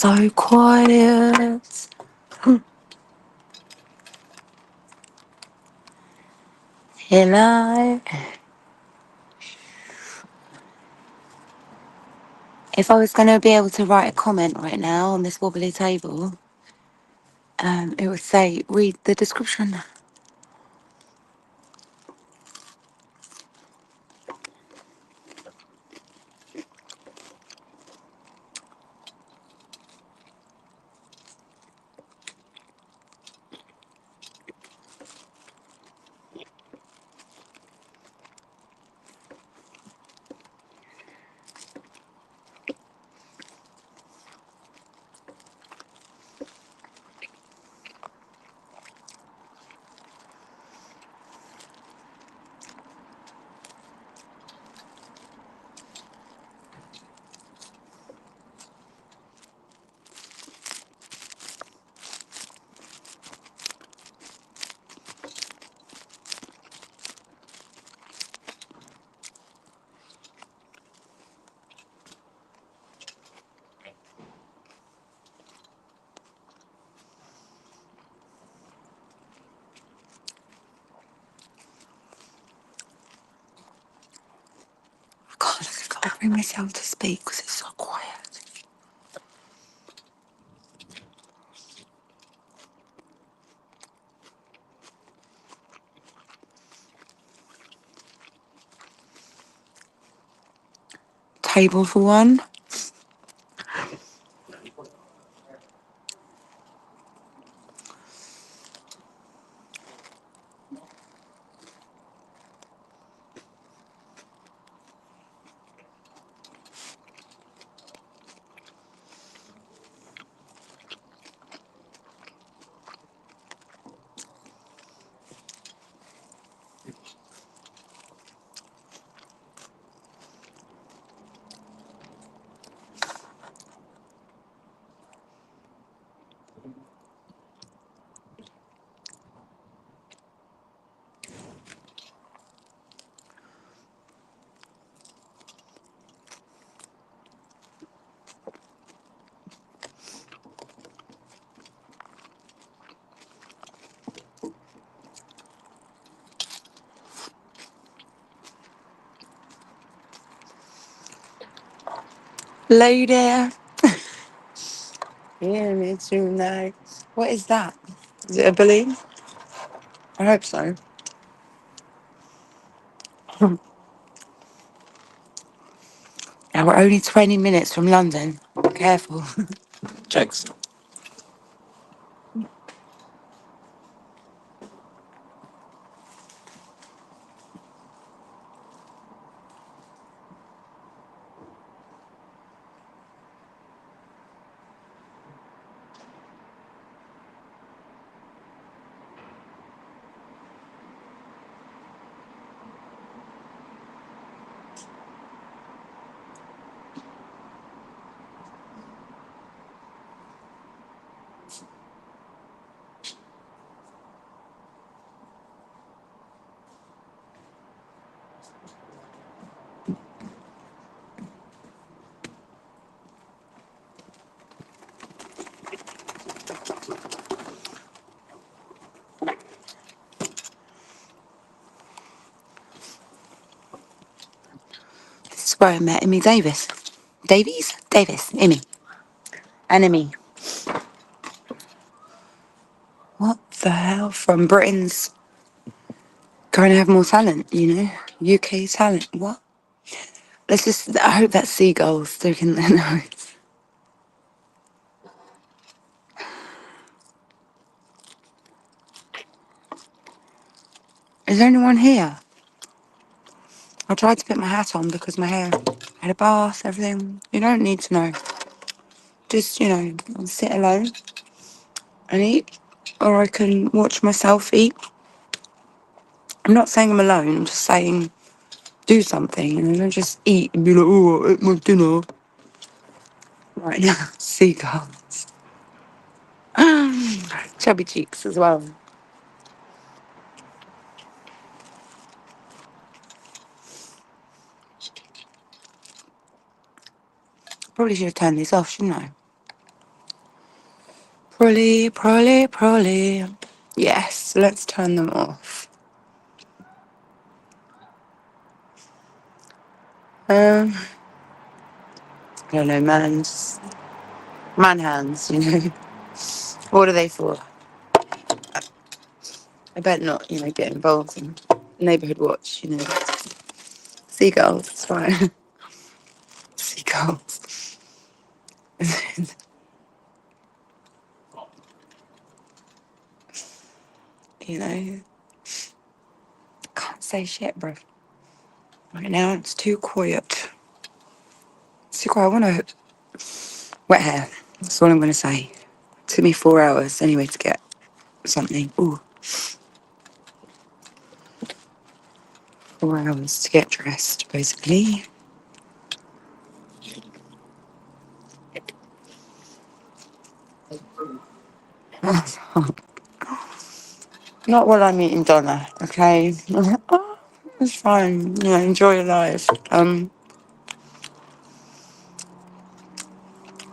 so quiet. Hello. If I was going to be able to write a comment right now on this wobbly table, it would say, read the description. I can't bring myself to speak because it's so quiet. Table for one. Hello there. Yeah, me too now. What is that? Is it a balloon? I hope so. Now we're only 20 minutes from London. Careful. Jokes. This is where I met Emmy Davis. Davies? Davis. Emmy. And Emmy. What the hell? From Britain's going to have more talent, you know? UK talent. What? Let's just, I hope that seagull's sticking their nose. Is there anyone here? I tried to put my hat on because my hair had a bath, everything. You don't need to know. Just, I'll sit alone and eat, or I can watch myself eat. I'm not saying I'm alone, I'm just saying do something and don't just eat and be like, oh, I ate my dinner. Right now, seagulls. Chubby cheeks as well. Probably should have turned this off, shouldn't I? Probably, probably, probably. Yes, let's turn them off. I don't know, man hands, you know. What are they for? I better not, you know, get involved in neighbourhood watch, you know. Seagulls, it's fine. Seagulls. You know, can't say shit, bro. Right now it's too quiet. It's too quiet. I want to wet hair. That's all I'm going to say. Took me 4 hours anyway to get something. Ooh, 4 hours to get dressed, basically. Not while I'm eating Donna, okay? It's fine. Yeah, enjoy your life. I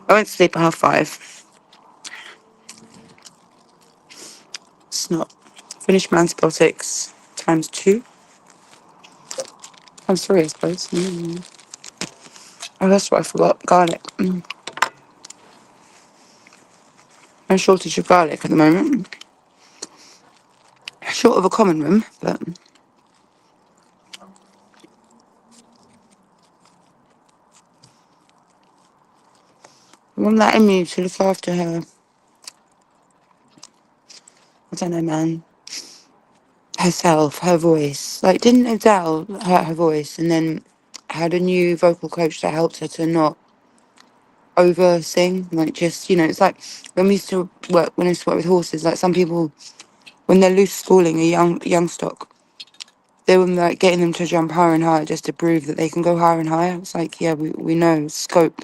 went to sleep at 5:30. It's not. Finished my antibiotics times 2. Times 3, I suppose. Oh, that's what I forgot. Garlic. No shortage of garlic at the moment. Short of a common room, but I'm letting you to look after her. I don't know, man. Herself, her voice. Like, didn't Adele hurt her voice and then had a new vocal coach that helped her to not over sing? Like, just, you know, it's like when when I used to work with horses, like some people, when they're loose schooling a young stock, they were like getting them to jump higher and higher just to prove that they can go higher and higher. It's like, yeah, we know scope.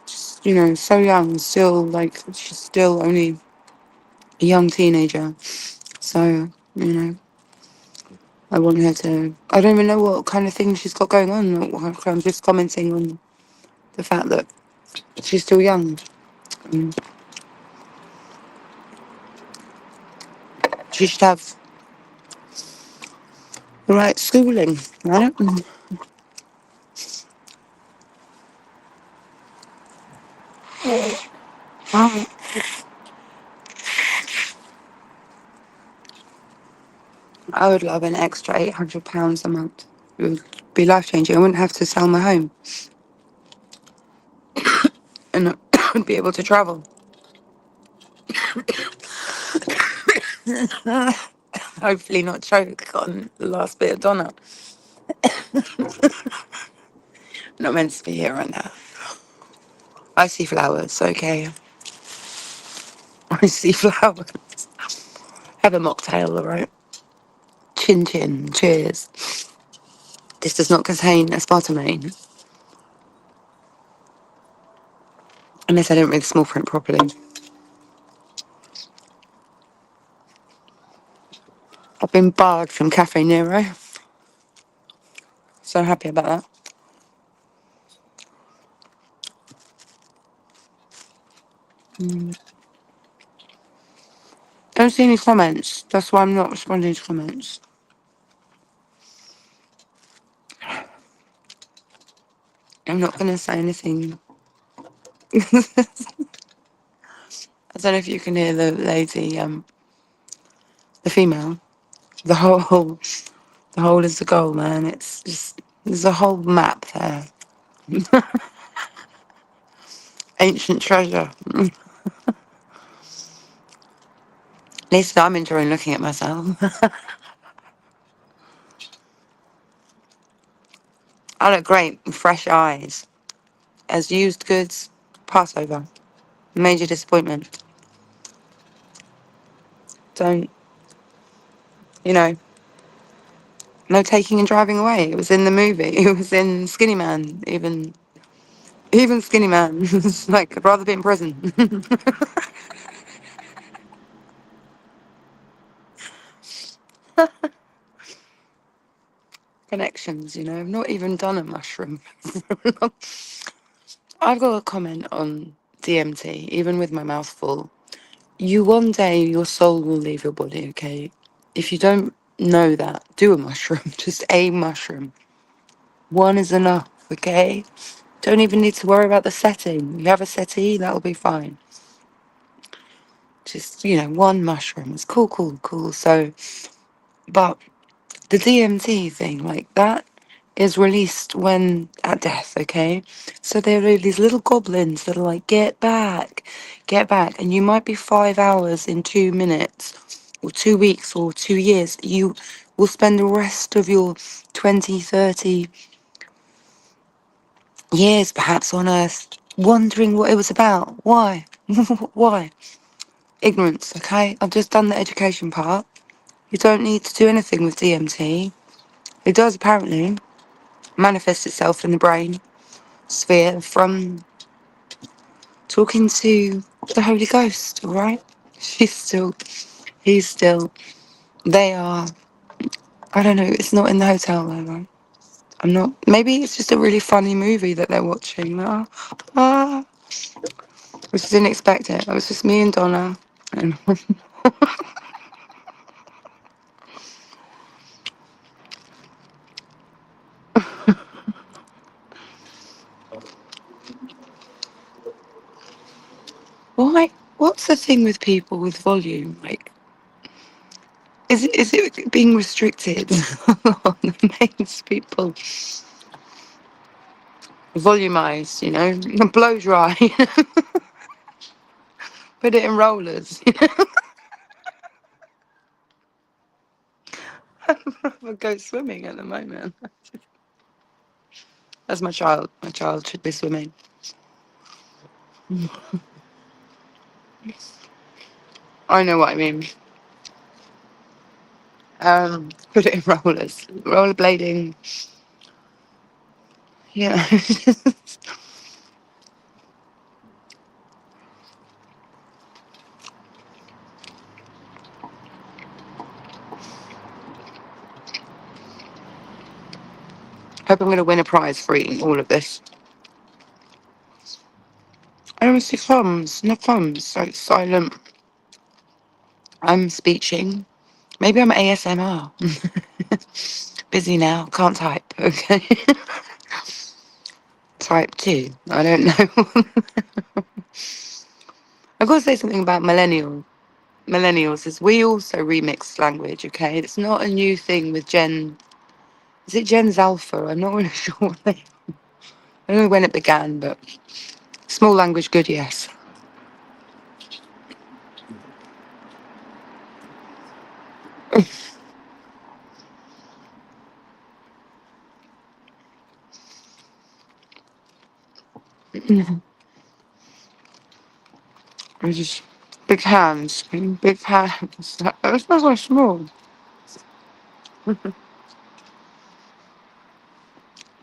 Just, you know, so young, still like she's still only a young teenager. So, you know, I want her to. I don't even know what kind of thing she's got going on. I'm just commenting on the fact that she's still young. And she should have the right schooling, right? I I would love an extra £800 a month. It would be life changing. I wouldn't have to sell my home, and I would be able to travel. Hopefully, not choke on the last bit of Donna. Not meant to be here right now. I see flowers, okay. I see flowers. Have a mocktail, alright? Chin chin, cheers. This does not contain aspartame, unless I don't read the small print properly. I've been barred from Cafe Nero. So happy about that. Don't see any comments. That's why I'm not responding to comments. I'm not going to say anything. I don't know if you can hear the lady, the female. The whole, the whole is the goal, man. It's just, there's a whole map there. Ancient treasure. At least I'm enjoying looking at myself. I look great with fresh eyes. As used goods, pass over. Major disappointment. Don't, you know, no taking and driving away. It was in the movie. It was in Skinny Man. Even Skinny Man. It's like, I'd rather be in prison. Connections, you know. I've not even done a mushroom. I've got a comment on DMT, even with my mouth full, one day your soul will leave your body, okay? If you don't know that, do a mushroom, just a mushroom. One is enough, okay? Don't even need to worry about the setting. You have a settee, that'll be fine. Just, one mushroom. It's cool, cool, cool. So, but the DMT thing, like that, is released when at death, okay? So there are these little goblins that are like, get back. And you might be 5 hours in 2 minutes, or 2 weeks, or 2 years. You will spend the rest of your 20, 30 years perhaps on Earth wondering what it was about. Why? Why? Ignorance, okay? I've just done the education part. You don't need to do anything with DMT. It does apparently manifest itself in the brain sphere from talking to the Holy Ghost, alright? He's still, they are, I don't know, it's not in the hotel though, right? I'm not, maybe it's just a really funny movie that they're watching. I just didn't expect it. It was just me and Donna. And why? What's the thing with people with volume? Like, is it being restricted that makes people volumize? Blow dry, put it in rollers. I go swimming at the moment. That's my child. My child should be swimming. I know what I mean. Put it in rollers, rollerblading. Yeah. Hope I'm going to win a prize for eating all of this. I don't see thumbs, no thumbs, like silent. I'm speeching. Maybe I'm ASMR. Busy now, can't type, okay? Type 2, I don't know. I've got to say something about millennials is we also remix language, okay? It's not a new thing with is it Gen's Alpha? I'm not really sure I don't know when it began, but small language good, yes. I just, big hands, big hands. That's not so small.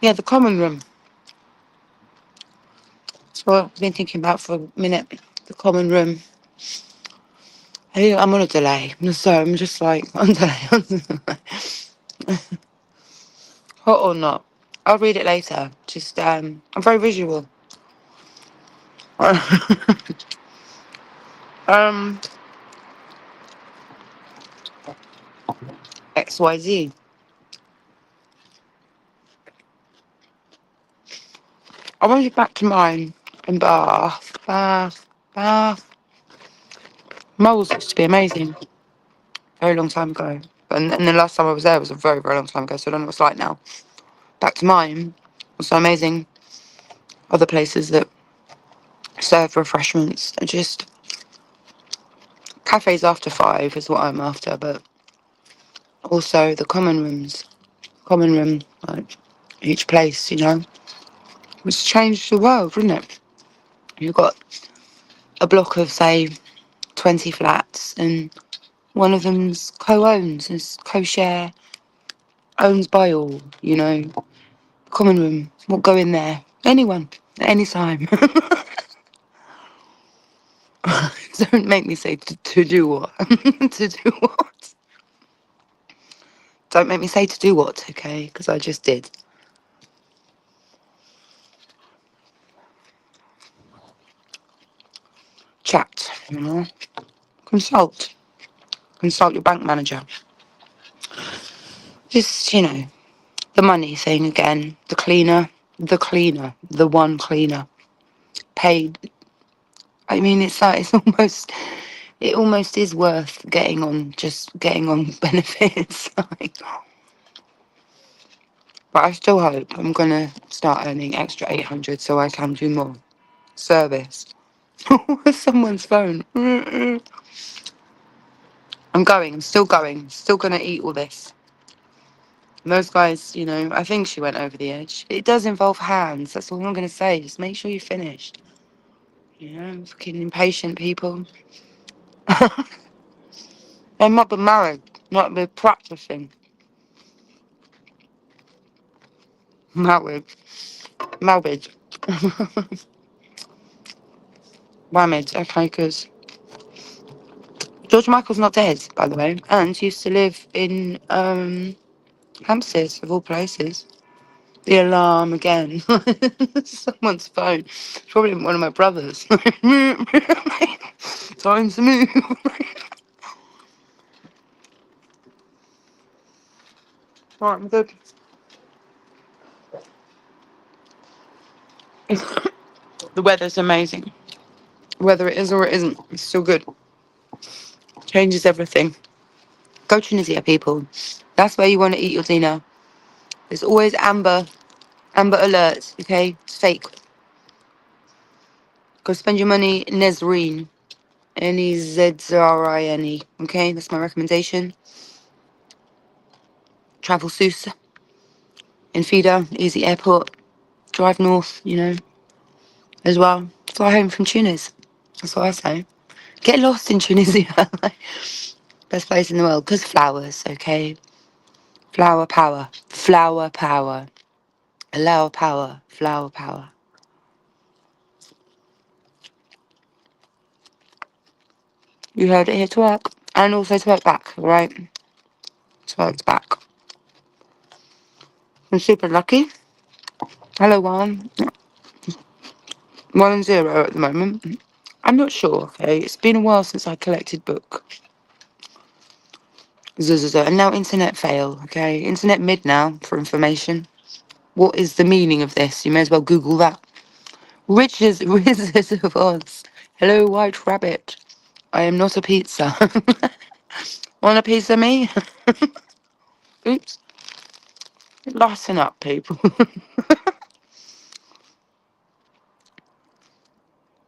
Yeah, the common room. That's what I've been thinking about for a minute. The common room. Hey, I'm on a delay, so I'm just like, on delay. Hot or not? I'll read it later. Just, I'm very visual. um, XYZ. I want to get back to mine in Bath. Moles used to be amazing. Very long time ago. And the last time I was there was a very, very long time ago, so I don't know what it's like now. Back to mine. Also amazing. Other places that serve refreshments. And just cafes after 5 is what I'm after, but also the common rooms. Common room, like each place, it's changed the world, wouldn't it? You've got a block of, say, 20 flats, and one of them's co-owned, is co-share, owns by all. Common room, we'll go in there. Anyone, at any time. Don't make me say to do what? To do what? Don't make me say to do what, okay? Because I just did. chat, you know. Consult. Consult your bank manager. Just, you know, the money thing again. The cleaner. The one cleaner. Paid. I mean, it's like, it almost is worth getting on benefits. Like, but I still hope I'm gonna start earning extra 800 so I can do more service. Someone's phone. I'm still going, still gonna eat all this. And those guys, you know, I think she went over the edge. It does involve hands, that's all I'm gonna say. Just make sure you're finished. You know, fucking impatient people. They might be married, might be practicing. Married. Married. Married, okay, because George Michael's not dead, by the way, and he used to live in Hampstead, of all places. The alarm again. Someone's phone. It's probably one of my brothers. Time to move. Right, I'm good. The weather's amazing. Whether it is or it isn't, it's still good. Changes everything. Go Tunisia, people. That's where you want to eat your dinner. There's always amber alerts, okay? It's fake. Go spend your money in Nezreen. Nezrine, okay? That's my recommendation. Travel Sousa in Fida, easy airport. Drive north, you know, as well. Fly home from Tunis. That's what I say. Get lost in Tunisia. Best place in the world. Because flowers, okay? Flower power. Flower power. Allow power. Flower power. You heard it here, twerk. And also twerk back, right? Twerk back. I'm super lucky. Hello, 1-0 at the moment. I'm not sure, okay? It's been a while since I collected book. And now internet fail, okay? Internet mid now for information. What is the meaning of this? You may as well Google that. Wizard of Oz. Hello, White Rabbit. I am not a pizza. Want a piece of me? Oops. Lighten up, people.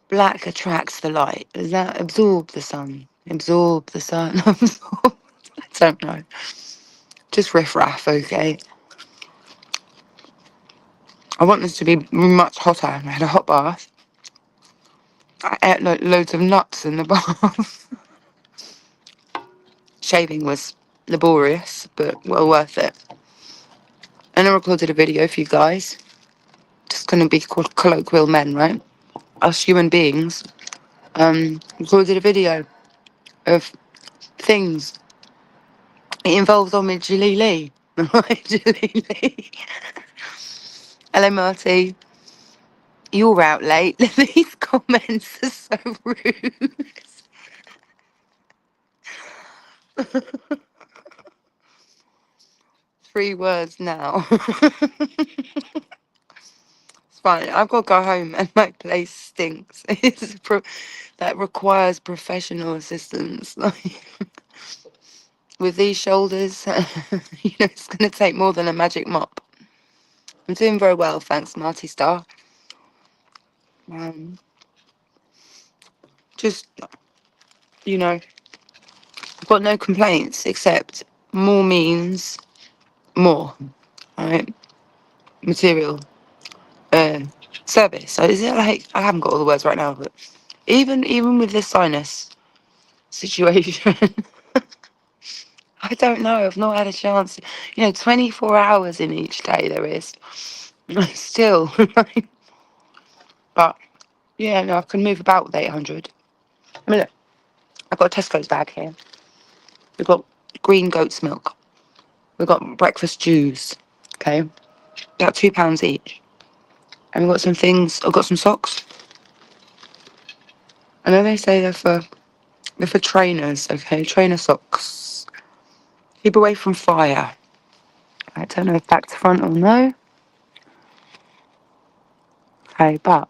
Black attracts the light. Does that absorb the sun? Absorb the sun? Absorb. I don't know. Just riff-raff, okay? I want this to be much hotter. I had a hot bath. I ate loads of nuts in the bath. Shaving was laborious, but well worth it. And I recorded a video for you guys. Just gonna be called colloquial men, right? Us human beings. Recorded a video of things. It involves Omid Jalili. Jalili. Hello, Marty. You're out late. These comments are so rude. 3 words now. It's fine. I've got to go home and my place stinks. That requires professional assistance. Like, with these shoulders, you know, it's going to take more than a magic mop. I'm doing very well, thanks, Marty Star. Just, you know, I've got no complaints except more means more, right? Material, service. So is it like, I haven't got all the words right now, but even with this sinus situation, I don't know. I've not had a chance. You know, 24 hours in each day there is. Still. But, yeah, no, I can move about with 800. I mean, look, I've got a Tesco's bag here. We've got green goat's milk. We've got breakfast juice. Okay. About £2 each. And we've got some things. I've got some socks. I know they say they're for trainers, okay? Trainer socks. Keep away from fire. I don't know if back to front or no. Okay, but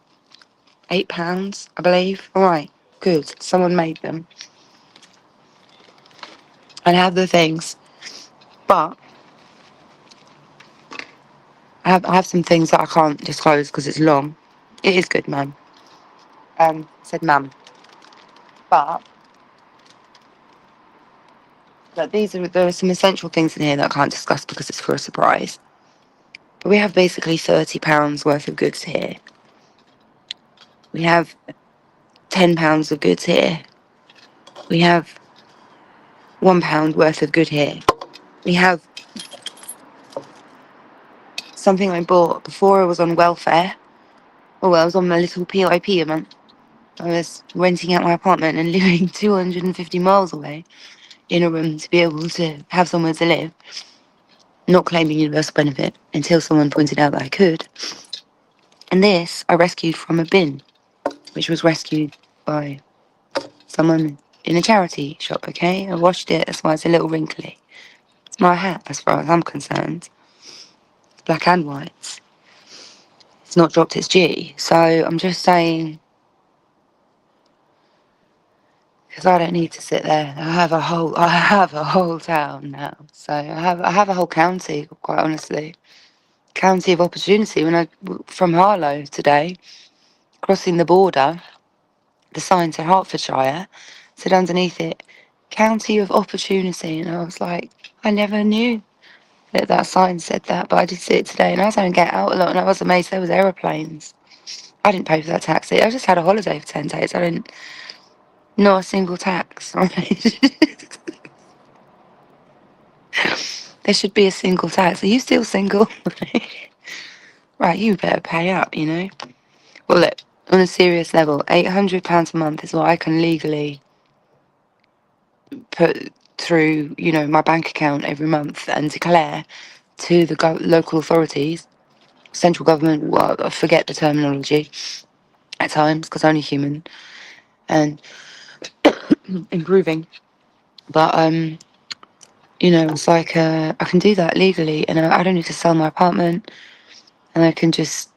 £8, I believe. Alright, good. Someone made them. And have the things. But I have some things that I can't disclose because it's long. It is good, ma'am. Said ma'am. But there are some essential things in here that I can't discuss because it's for a surprise. But we have basically £30 worth of goods here. We have £10 of goods here. We have £1 worth of good here. We have something I bought before I was on welfare. Oh, well, I was on my little PIP a month. I was renting out my apartment and living 250 miles away in a room to be able to have somewhere to live, not claiming universal benefit until someone pointed out that I could. And this I rescued from a bin, which was rescued by someone in a charity shop, okay? I washed it, that's why it's a little wrinkly. It's my hat, as far as I'm concerned. It's black and white. It's not dropped its G. So I'm just saying, because I don't need to sit there. I have a whole town now. So I have a whole county, quite honestly. County of opportunity. From Harlow today, crossing the border, the sign said Hertfordshire, said underneath it, County of Opportunity. And I was like, I never knew that sign said that, but I did see it today. And I was going to get out a lot, and I was amazed there was aeroplanes. I didn't pay for that taxi. I just had a holiday for 10 days. I didn't, not a single tax. There should be a single tax. Are you still single? Right, you better pay up, you know? Well, look, on a serious level, £800 a month is what I can legally put through, my bank account every month and declare to the local authorities, central government, well, I forget the terminology at times because only human and improving. But, it's like I can do that legally and I don't need to sell my apartment and I can just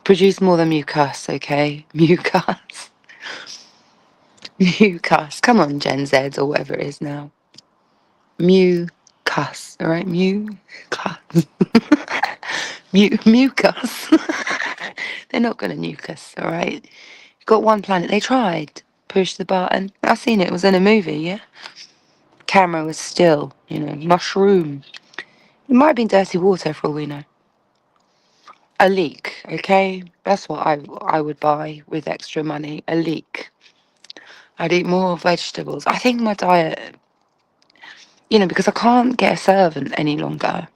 produce more than mucus, okay? Mucus. Mucus. Come on, Gen Z or whatever it is now. Mucus, all right? Mucus. Mucus. They're not going to nuke us, all right? You've got one planet. They tried. Push the button. I seen it. It was in a movie, yeah? Camera was still, mushroom. It might have been dirty water for all we know. A leek, okay? That's what I would buy with extra money. A leek. I'd eat more vegetables. I think my diet, because I can't get a servant any longer.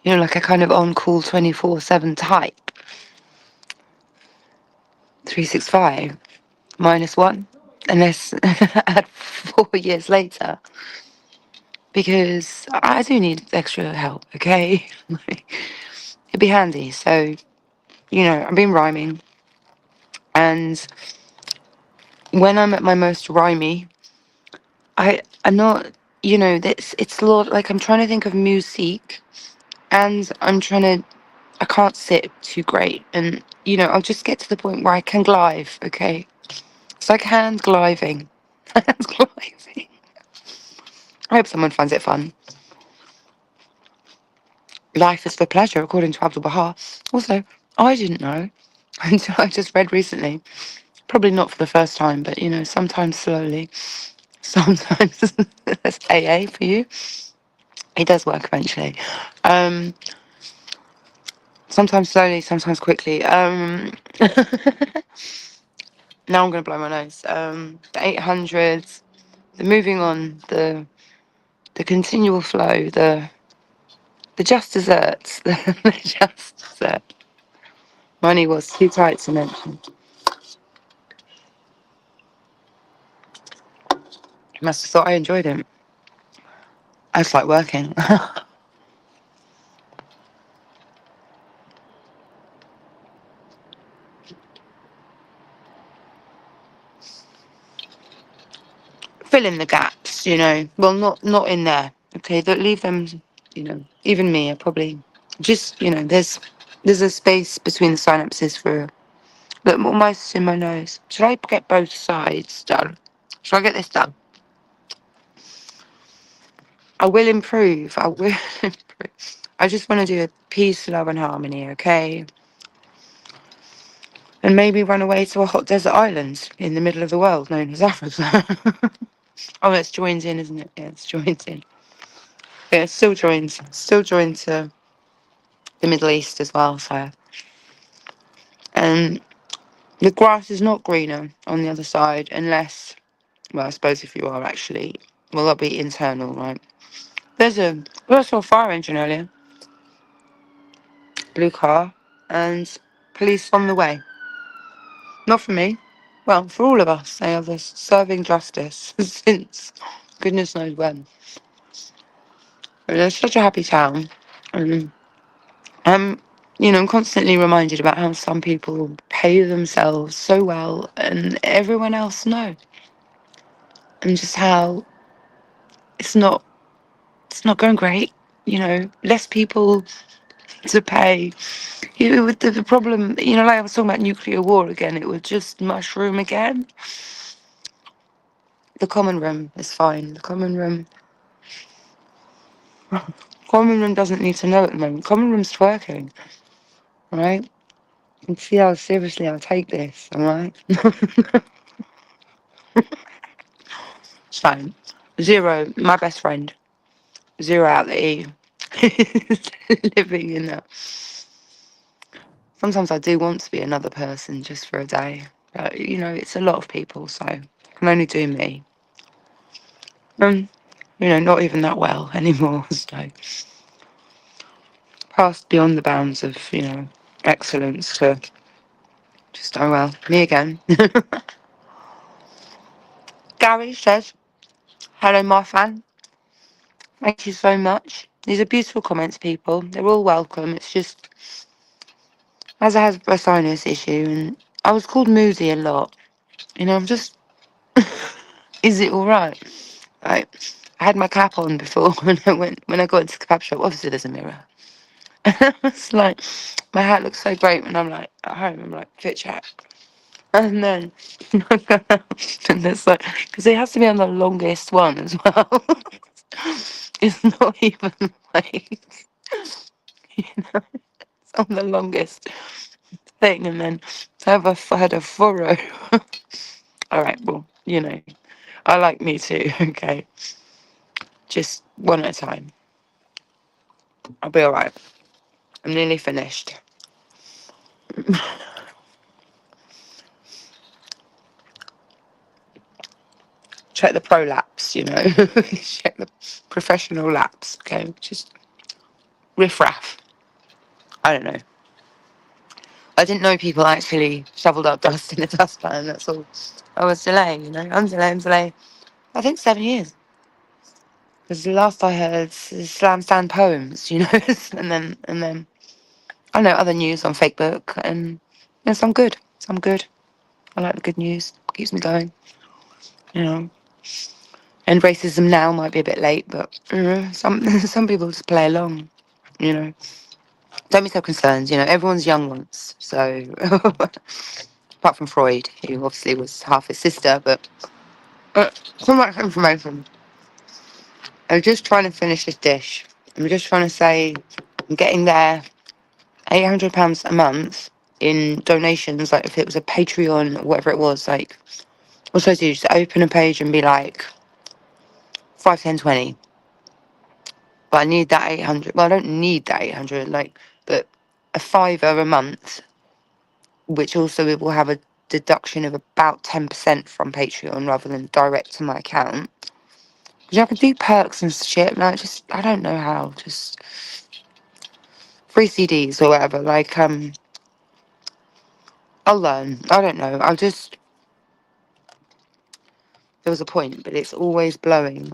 Like a kind of on-call 24/7 type. 365 -1, unless at 4 years later. Because I do need extra help, okay? It'd be handy. So, I've been rhyming. And when I'm at my most rhymy, I'm not, it's a lot, like I'm trying to think of music and I can't sit too great. And, I'll just get to the point where I can glide, okay? It's like hand gliding. Hand gliding. I hope someone finds it fun. Life is for pleasure, according to Abdul Baha. Also, I didn't know until I just read recently. Probably not for the first time, but sometimes slowly. Sometimes that's AA for you. It does work eventually. Um, Sometimes slowly, sometimes quickly. Now I'm going to blow my nose. The 800s, the moving on, the continual flow, the just desserts, the just dessert. Money was too tight to mention. You must have thought I enjoyed it. I just like working. fill in the gaps, you know. Well, not in there. Okay, don't leave them. You know, even me, I probably just, you know, there's a space between the synapses for look almost in my nose. Should I get both sides done? Should I get this done? I will improve. I will improve. I just want to do a peace, love, and harmony. Okay, and maybe run away to a hot desert island in the middle of the world known as Africa. Oh, it's joins in, isn't it? Yeah, it's joins in. Yeah, it still joins to the Middle East as well. So, and the grass is not greener on the other side, unless, well, I suppose if you are actually, well, that'll be internal, right? I saw a fire engine earlier, blue car, and police on the way. Not for me. Well, for all of us, they are just serving justice since goodness knows when. And it's such a happy town. And I'm, you know, I'm constantly reminded about how some people pay themselves so well and everyone else no. And just how it's not it's not going great. You know, less people to pay. You know, with the problem, you know, like I was talking about nuclear war again, it would just mushroom again. The common room is fine. Common room doesn't need to know at the moment. Common room's twerking, right? You can see how seriously I take this, alright? So, Zero, my best friend, Zero out the E, living in that. Sometimes I do want to be another person just for a day, but you know, it's a lot of people, so I can only do me. Um, you know, not even that well anymore, so past beyond the bounds of, you know, excellence to just, oh well, me again. Gary says, hello, my fan. Thank you so much. These are beautiful comments, people. They're all welcome. It's just, as I have a sinus issue, and I was called moody a lot. You know, I'm just, is it all right? Like, I had my cap on before when I got into the kebab shop. Obviously, there's a mirror. It's like my hat looks so great when I'm like at home. I'm like fit chat, and then and there's like because it has to be on the longest one as well. It's not even like you know it's on the longest thing, and then I had a furrow. All right, well you know I like me too. Okay, just one at a time. I'll be all right. I'm nearly finished. Check the prolapse, you know. Check the professional laps. Okay, just riff raff. I don't know. I didn't know people actually shoveled up dust in a dustpan. That's all. I was delaying, you know. I'm delaying. I think 7 years. Because the last I heard is slam stand poems, you know. and then I know other news on Facebook, and you know, some good. Some good. I like the good news. Keeps me going. You know. And racism now might be a bit late, but some some people just play along. You know. Don't be so concerned. You know, everyone's young once. So apart from Freud, who obviously was half his sister, but so much information. I'm just trying to finish this dish. I'm just trying to say I'm getting there. £800 a month in donations. Like if it was a Patreon or whatever it was, like what should I do? Just open a page and be like 5, 10, 20. But I need that 800. Well, I don't need that 800. Like, but a fiver a month, which also it will have a deduction of about 10% from Patreon rather than direct to my account. Because I can do perks and shit. Like, just I don't know how. Just free CDs or whatever. Like, I'll learn. I don't know. I'll just. There was a point, but it's always blowing.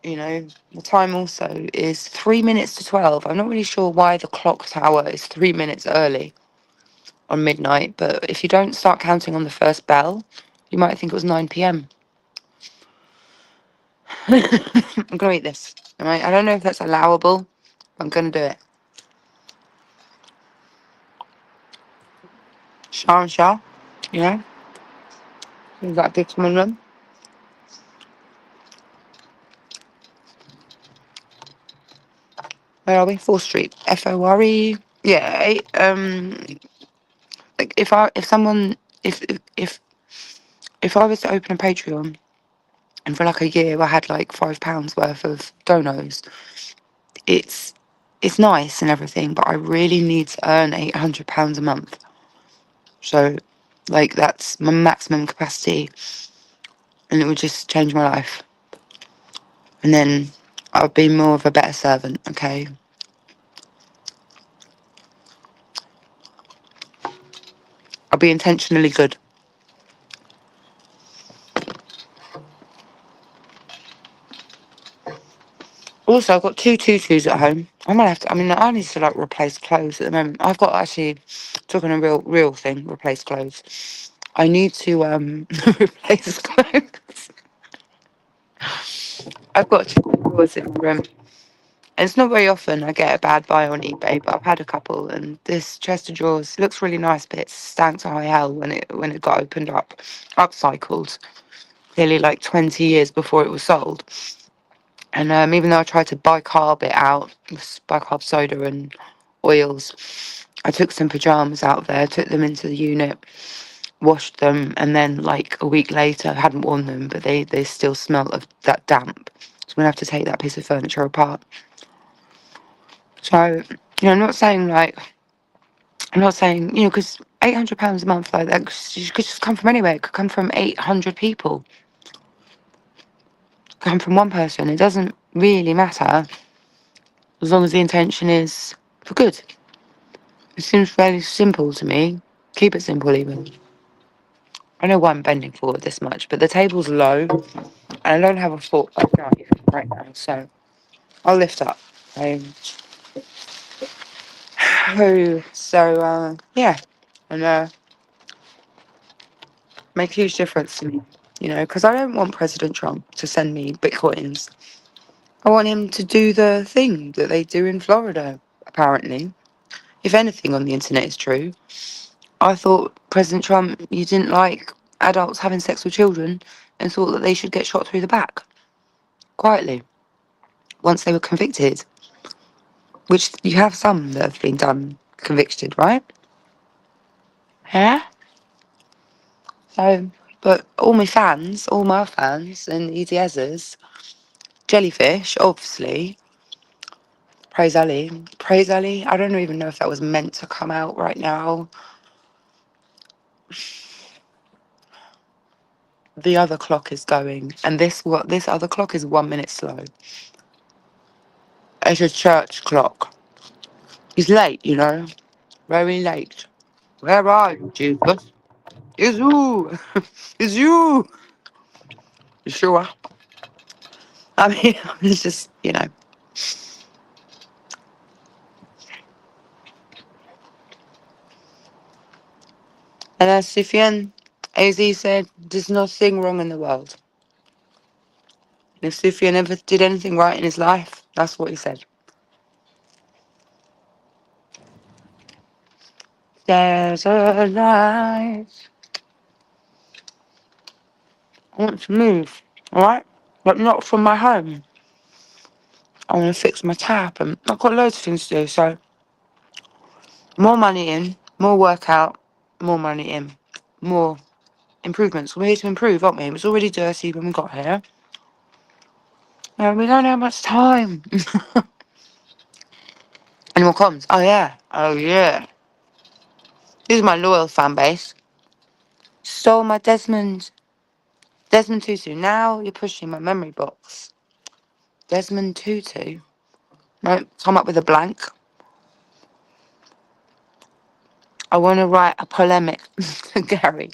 You know, the time also is 3 minutes to 12. I'm not really sure why the clock tower is 3 minutes early on midnight, but if you don't start counting on the first bell, you might think it was 9 p.m. I'm gonna eat this. Alright, I don't know if that's allowable, but I'm gonna do it. Shah and Shah, you know? We've got a big common room. Where are we? 4th Street. FORE. Yeah, like if someone if I was to open a Patreon and for like a year I had like £5 worth of donos, it's nice and everything, but I really need to earn £800 a month. So like that's my maximum capacity and it would just change my life. And then I'll be more of a better servant, okay? I'll be intentionally good. Also, I've got 2 tutus at home. I might have to. I mean, I need to like replace clothes at the moment. I've got actually talking a real thing. Replace clothes. I need to replace clothes. I've got 2 drawers in my room. And it's not very often I get a bad buy on eBay, but I've had a couple. And this chest of drawers looks really nice, but it stank to high hell when it got opened up, upcycled, nearly like 20 years before it was sold. And even though I tried to bicarb it out, bicarb soda and oils, I took some pajamas out of there, took them into the unit, washed them, and then like a week later, I hadn't worn them, but they still smell of that damp. So I'm gonna have to take that piece of furniture apart. So, I'm not saying like, because £800 a month like that could just come from anywhere. It could come from 800 people, it could come from one person. It doesn't really matter as long as the intention is for good. It seems fairly simple to me. Keep it simple, even. I know why I'm bending forward this much, but the table's low, and I don't have a fork knife right now, so I'll lift up. Yeah, and make a huge difference to me, because I don't want President Trump to send me bitcoins. I want him to do the thing that they do in Florida, apparently. If anything on the internet is true. I thought President Trump, you didn't like adults having sex with children and thought that they should get shot through the back, quietly, once they were convicted. Which you have some that have been done, convicted, right? Yeah? So, but all my fans and EDSers, Jellyfish, obviously, Praise Ali. Praise Ali, I don't even know if that was meant to come out right now. The other clock is going, and this other clock is 1 minute slow. It's a church clock. He's late, very late. Where are you, Jesus? It's you. It's you. Yeshua. I mean, it's just. And as Sufyan AZ said, there's nothing wrong in the world. And if Sufyan ever did anything right in his life, that's what he said. There's a light. I want to move, alright? But not from my home. I want to fix my tap, and I've got loads of things to do, so more money in, more workout, more money in, more improvements. We're here to improve, aren't we? It was already dirty when we got here. We don't have much time. Any more comms? Oh yeah. Oh yeah. This is my loyal fan base. Stole my Desmond Tutu. Now you're pushing my memory box. Desmond Tutu. No, come up with a blank. I want to write a polemic to Gary.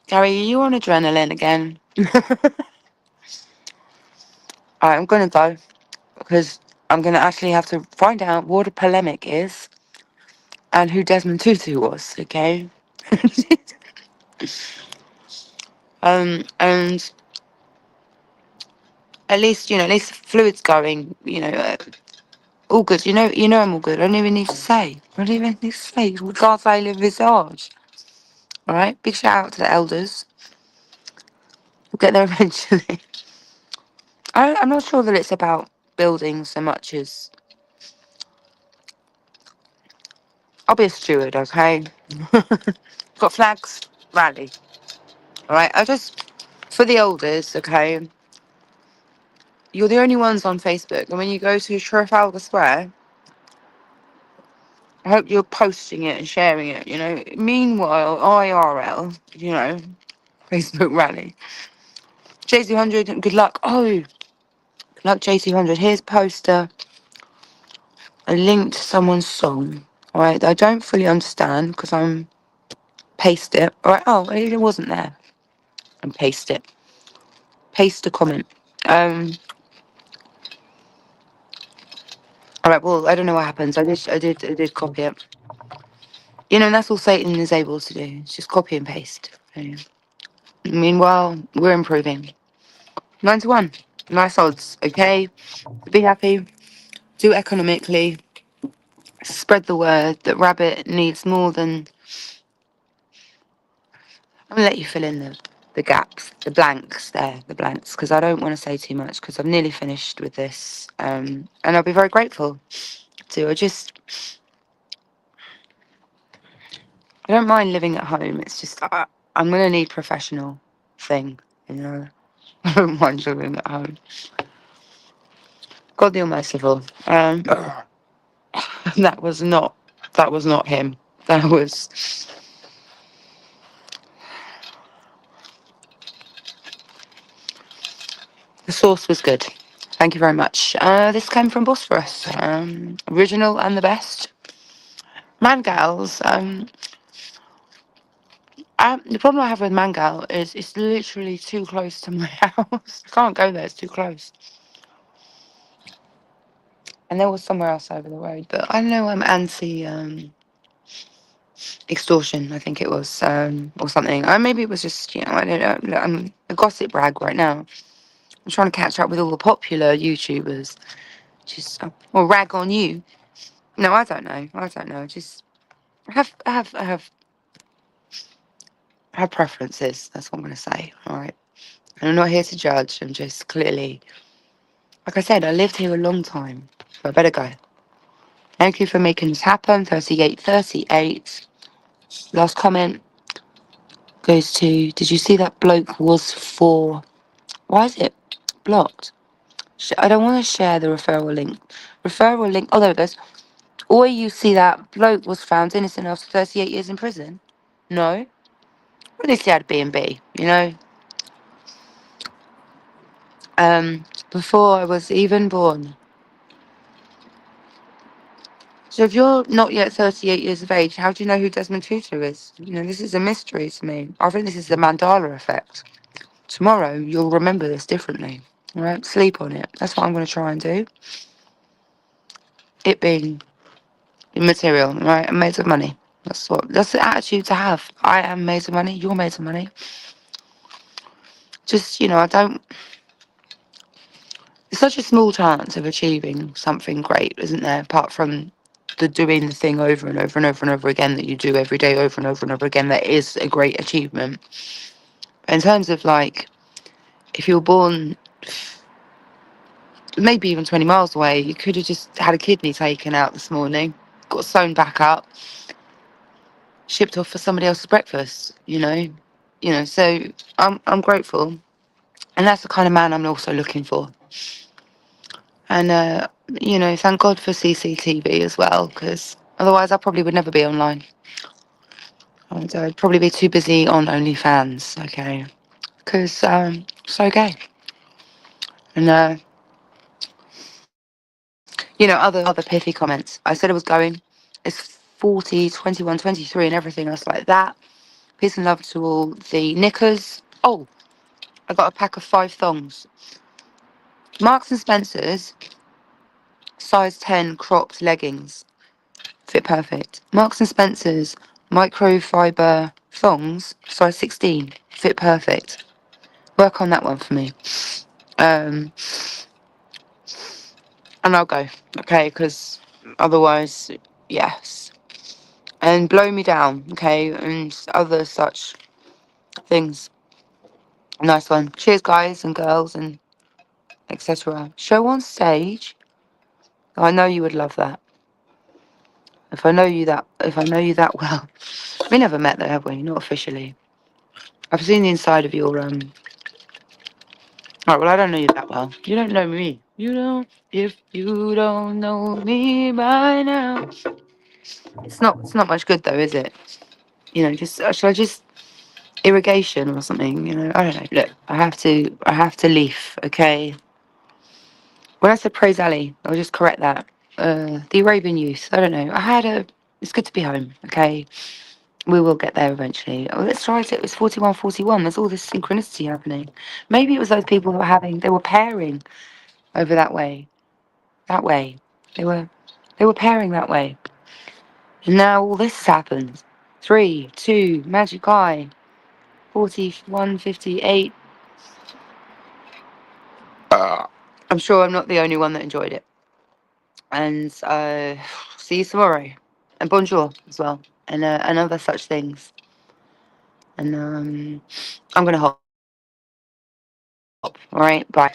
Gary, are you on adrenaline again? Alright, I'm gonna go because I'm gonna actually have to find out what a polemic is and who Desmond Tutu was, okay? And At least, at least the fluid's going, all good. I'm all good. I don't even need to say. I don't even need to say. Regards I live visage. All right. Big shout out to the elders. We'll get there eventually. I'm not sure that it's about building so much as I'll be a steward, okay? Got flags, rally. All right. For the elders, okay? You're the only ones on Facebook, and when you go to Trafalgar Square, I hope you're posting it and sharing it. Meanwhile, IRL, Facebook rally. JC100, good luck. Oh, good luck, JC100. Here's poster, a link to someone's song. All right, I don't fully understand because I'm paste it. All right, oh, it wasn't there. And paste it. Paste a comment. All right, well, I don't know what happens. I did copy it. And that's all Satan is able to do. It's just copy and paste. Okay. Meanwhile, we're improving. 9-1. Nice odds, okay? Be happy. Do economically. Spread the word that Rabbit needs more than... I'm going to let you fill in the gaps, the blanks there, the blanks, because I don't want to say too much because I'm nearly finished with this. And I'll be very grateful to. I don't mind living at home. It's just I'm going to need professional thing, I don't mind living at home. God the Almighty. That was not him. That was the sauce was good. Thank you very much. This came from Bosphorus. Original and the best. Mangals. The problem I have with Mangal is it's literally too close to my house. I can't go there. It's too close. And there was somewhere else over the road, but I don't know. I'm anti extortion. I think it was or something. Or maybe it was just I don't know. Look, I'm a gossip rag right now. I'm trying to catch up with all the popular YouTubers. Just or rag on you. No, I don't know. I don't know. Just I have preferences. That's what I'm gonna say. All right. And I'm not here to judge. I'm just clearly, like I said, I lived here a long time, so I better go. Thank you for making this happen. 3838. Last comment goes to, did you see that bloke was for, why is it blocked? I don't want to share the referral link. Referral link, oh, there it goes. Or you see that bloke was found innocent after 38 years in prison? No. At least he had B&B, before I was even born. So if you're not yet 38 years of age, how do you know who Desmond Tutu is? This is a mystery to me. I think this is the Mandela effect. Tomorrow, you'll remember this differently. All right? Sleep on it. That's what I'm going to try and do. It being immaterial, all right? I'm made of money. That's the attitude to have. I am made of money. You're made of money. Just, I don't... It's such a small chance of achieving something great, isn't there? Apart from doing the thing over and over and over and over again that you do every day over and over and over again, that is a great achievement. In terms of if you were born maybe even 20 miles away, you could have just had a kidney taken out this morning, got sewn back up, shipped off for somebody else's breakfast, so I'm grateful. And that's the kind of man I'm also looking for. And, thank God for CCTV as well, because otherwise I probably would never be online. I'd probably be too busy on OnlyFans, okay? Because so gay. And, other pithy comments. I said I was going. It's 40, 21, 23 and everything else like that. Peace and love to all the knickers. Oh, I got a pack of 5 thongs. Marks and Spencer's, size 10 cropped leggings. Fit perfect. Marks and Spencer's microfiber thongs, size 16. Fit perfect. Work on that one for me. Um, and I'll go, okay, because otherwise, yes. And blow me down, okay, and other such things. Nice one. Cheers, guys and girls and etc. Show on stage. I know you would love that. If I know you that well. We never met though, have we? Not officially. I've seen the inside of your Alright, well I don't know you that well. You don't know me. You don't. If you don't know me by now. It's not much good though, is it? You know, just should I just irrigation or something, you know? I don't know. Look, I have to leave, okay? When I said praise Ali, I'll just correct that. The Arabian youth, I don't know. It's good to be home, okay? We will get there eventually. Oh, let's try it. It was 41-41. There's all this synchronicity happening. Maybe it was those people they were pairing over that way. That way. They were pairing that way. And now all this has happened. 3, 2, magic eye. 41-58. I'm sure I'm not the only one that enjoyed it. And see you tomorrow. And bonjour as well. And other such things. And I'm going to hop. All right, bye.